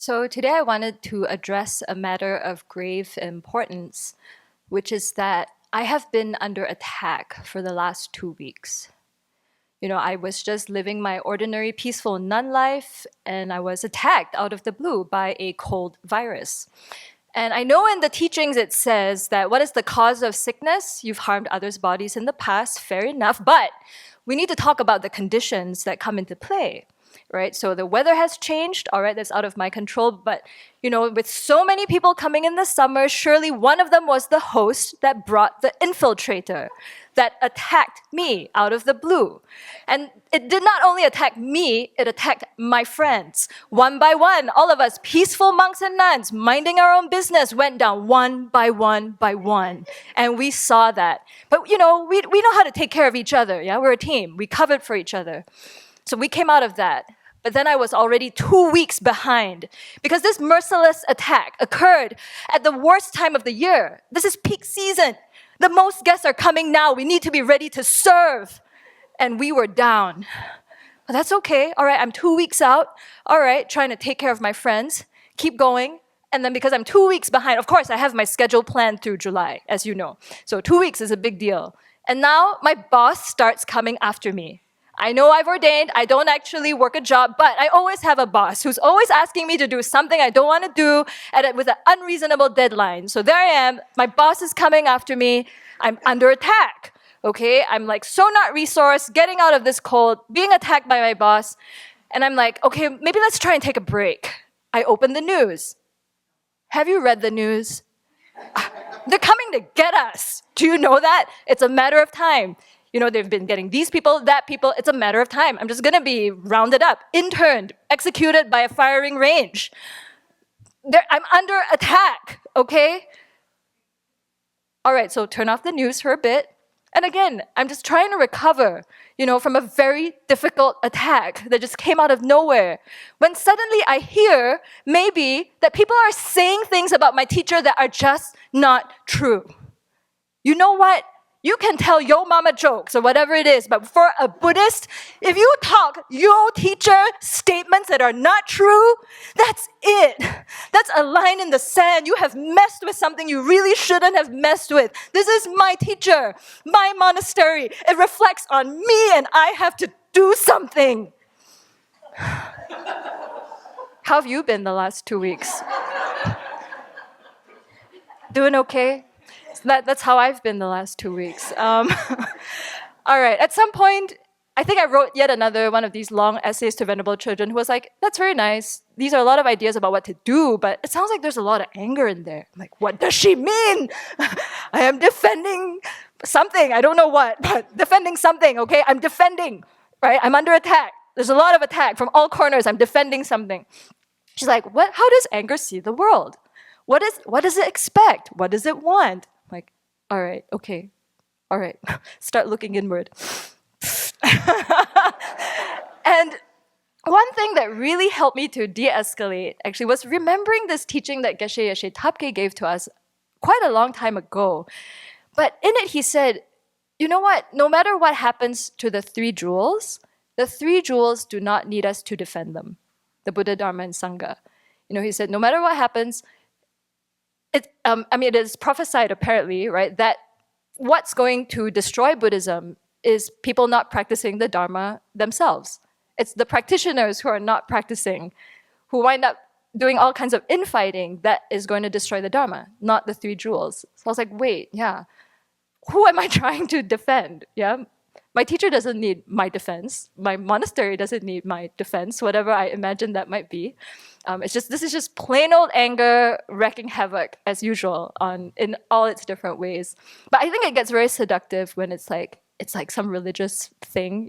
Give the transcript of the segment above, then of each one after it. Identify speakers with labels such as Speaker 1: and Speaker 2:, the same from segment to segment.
Speaker 1: So today I wanted to address a matter of grave importance, which is that I have been under attack for the last 2 weeks. I was just living my ordinary peaceful nun life, and I was attacked out of the blue by a cold virus. And I know in the teachings it says that what is the cause of sickness? You've harmed others' bodies in the past, fair enough, but we need to talk about the conditions that come into play. Right? So the weather has changed, all right, that's out of my control, but with so many people coming in the summer, surely one of them was the host that brought the infiltrator that attacked me out of the blue. And it did not only attack me, it attacked my friends. One by one, all of us peaceful monks and nuns minding our own business went down one by one by one. And we saw that. But we know how to take care of each other, yeah? We're a team. We covered for each other. So we came out of that. But then I was already 2 weeks behind because this merciless attack occurred at the worst time of the year. This is peak season. The most guests are coming now. We need to be ready to serve. And we were down. But that's okay. All right, I'm 2 weeks out. All right, trying to take care of my friends. Keep going. And then because I'm 2 weeks behind, of course, I have my schedule planned through July, as you know. So 2 weeks is a big deal. And now my boss starts coming after me. I know I've ordained, I don't actually work a job, but I always have a boss who's always asking me to do something I don't want to do with an unreasonable deadline. So there I am, my boss is coming after me, I'm under attack, okay? I'm like so not resourced, getting out of this cold, being attacked by my boss, and I'm like, okay, maybe let's try and take a break. I open the news. Have you read the news? They're coming to get us. Do you know that? It's a matter of time. They've been getting these people, that people. It's a matter of time. I'm just going to be rounded up, interned, executed by a firing range. I'm under attack, okay? All right, so turn off the news for a bit. And again, I'm just trying to recover, from a very difficult attack that just came out of nowhere. When suddenly I hear, maybe, that people are saying things about my teacher that are just not true. You know what? You can tell yo mama jokes or whatever it is, but for a Buddhist, if you talk yo teacher statements that are not true, that's it. That's a line in the sand. You have messed with something you really shouldn't have messed with. This is my teacher, my monastery. It reflects on me and I have to do something. How have you been the last 2 weeks? Doing okay? That's how I've been the last 2 weeks. All right, at some point, I think I wrote yet another one of these long essays to Venerable Children who was like, that's very nice. These are a lot of ideas about what to do, but it sounds like there's a lot of anger in there. I'm like, what does she mean? I am defending something, I don't know what, but defending something, okay? I'm defending, right? I'm under attack. There's a lot of attack from all corners. I'm defending something. She's like, what? How does anger see the world? What does it expect? What does it want? Like, all right, okay, all right, start looking inward. And one thing that really helped me to de-escalate actually was remembering this teaching that Geshe Yeshe Tapke gave to us quite a long time ago. But in it he said, you know what, no matter what happens to the three jewels do not need us to defend them, the Buddha, Dharma, and Sangha. He said, no matter what happens, it is prophesied apparently, right, that what's going to destroy Buddhism is people not practicing the Dharma themselves. It's the practitioners who are not practicing, who wind up doing all kinds of infighting that is going to destroy the Dharma, not the three jewels. So I was like, wait, yeah, who am I trying to defend? Yeah, my teacher doesn't need my defense. My monastery doesn't need my defense, whatever I imagine that might be. This is just plain old anger wreaking havoc as usual in all its different ways. But I think it gets very seductive when it's like some religious thing,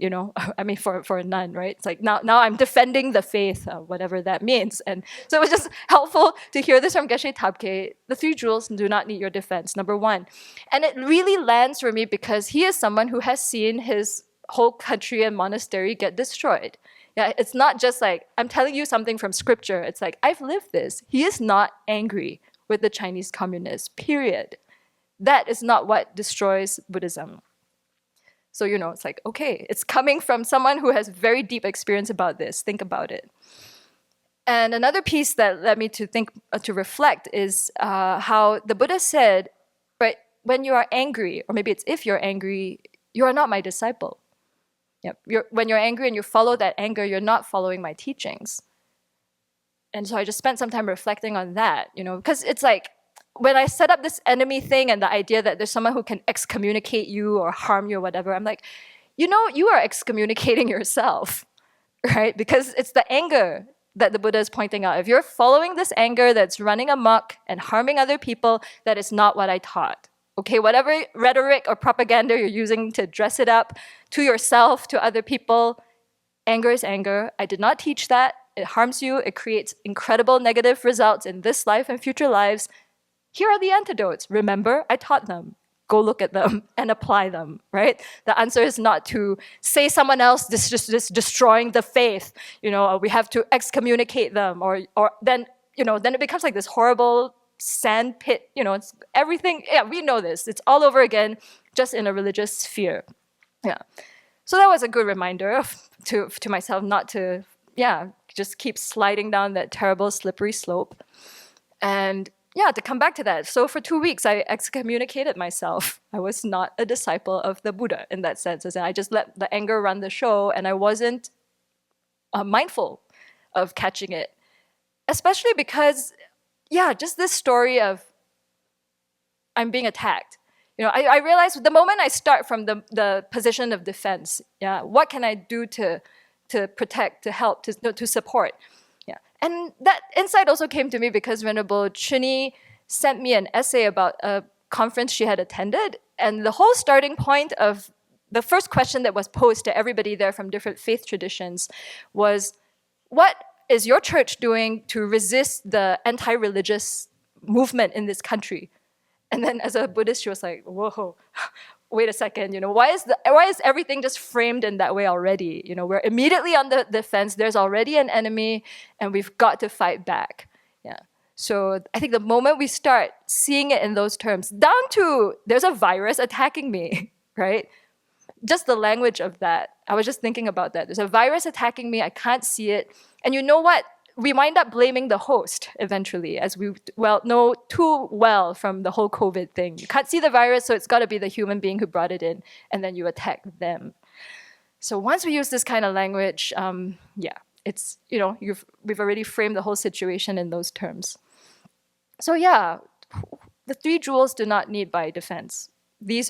Speaker 1: for a nun, right? It's like now I'm defending the faith, whatever that means. And so it was just helpful to hear this from Geshe Tabke. The three jewels do not need your defense, number one. And it really lands for me because he is someone who has seen his whole country and monastery get destroyed. Yeah, it's not just like, I'm telling you something from scripture. It's like, I've lived this. He is not angry with the Chinese communists, period. That is not what destroys Buddhism. So, it's like, okay, it's coming from someone who has very deep experience about this. Think about it. And another piece that led me to think, to reflect, is how the Buddha said, right, when you are angry, or maybe it's if you're angry, you are not my disciple. Yep. When you're angry and you follow that anger, you're not following my teachings. And so I just spent some time reflecting on that, because it's like, when I set up this enemy thing and the idea that there's someone who can excommunicate you or harm you or whatever, I'm like, you are excommunicating yourself, right? Because it's the anger that the Buddha is pointing out. If you're following this anger that's running amok and harming other people, that is not what I taught. Okay, whatever rhetoric or propaganda you're using to dress it up to yourself, to other people, anger is anger. I did not teach that. It harms you. It creates incredible negative results in this life and future lives. Here are the antidotes. Remember, I taught them. Go look at them and apply them, right? The answer is not to say someone else this destroying the faith, or we have to excommunicate them, or then it becomes like this horrible sand pit, it's everything. Yeah, we know this. It's all over again, just in a religious sphere. Yeah. So that was a good reminder to myself not to, just keep sliding down that terrible slippery slope. And to come back to that. So for 2 weeks, I excommunicated myself. I was not a disciple of the Buddha in that sense. And I just let the anger run the show, and I wasn't mindful of catching it. Especially because, just this story of I'm being attacked. I realized the moment I start from the position of defense, what can I do to protect, to help, to support? And that insight also came to me because Venerable Chuni sent me an essay about a conference she had attended. And the whole starting point of the first question that was posed to everybody there from different faith traditions was, what is your church doing to resist the anti-religious movement in this country? And then as a Buddhist, she was like, whoa, wait a second, why is everything just framed in that way already? We're immediately on the defense, there's already an enemy, and we've got to fight back. So I think the moment we start seeing it in those terms, down to there's a virus attacking me, right? Just the language of that, I was just thinking about that. There's a virus attacking me, I can't see it. And you know what? We wind up blaming the host eventually, as we know too well from the whole COVID thing. You can't see the virus, so it's got to be the human being who brought it in, and then you attack them. So once we use this kind of language, it's we've already framed the whole situation in those terms. So the 3 jewels do not need by defense. The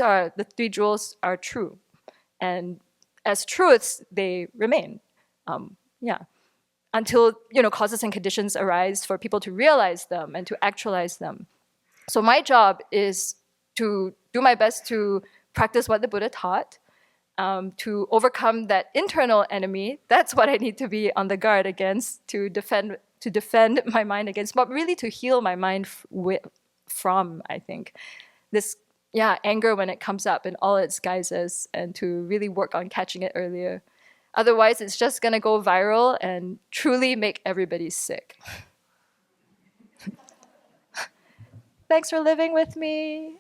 Speaker 1: 3 jewels are true, and as truths they remain. Until causes and conditions arise for people to realize them and to actualize them. So my job is to do my best to practice what the Buddha taught, to overcome that internal enemy. That's what I need to be on the guard against, to defend my mind against, but really to heal my mind from, I think, this anger when it comes up in all its guises, and to really work on catching it earlier. Otherwise, it's just going to go viral and truly make everybody sick. Thanks for living with me.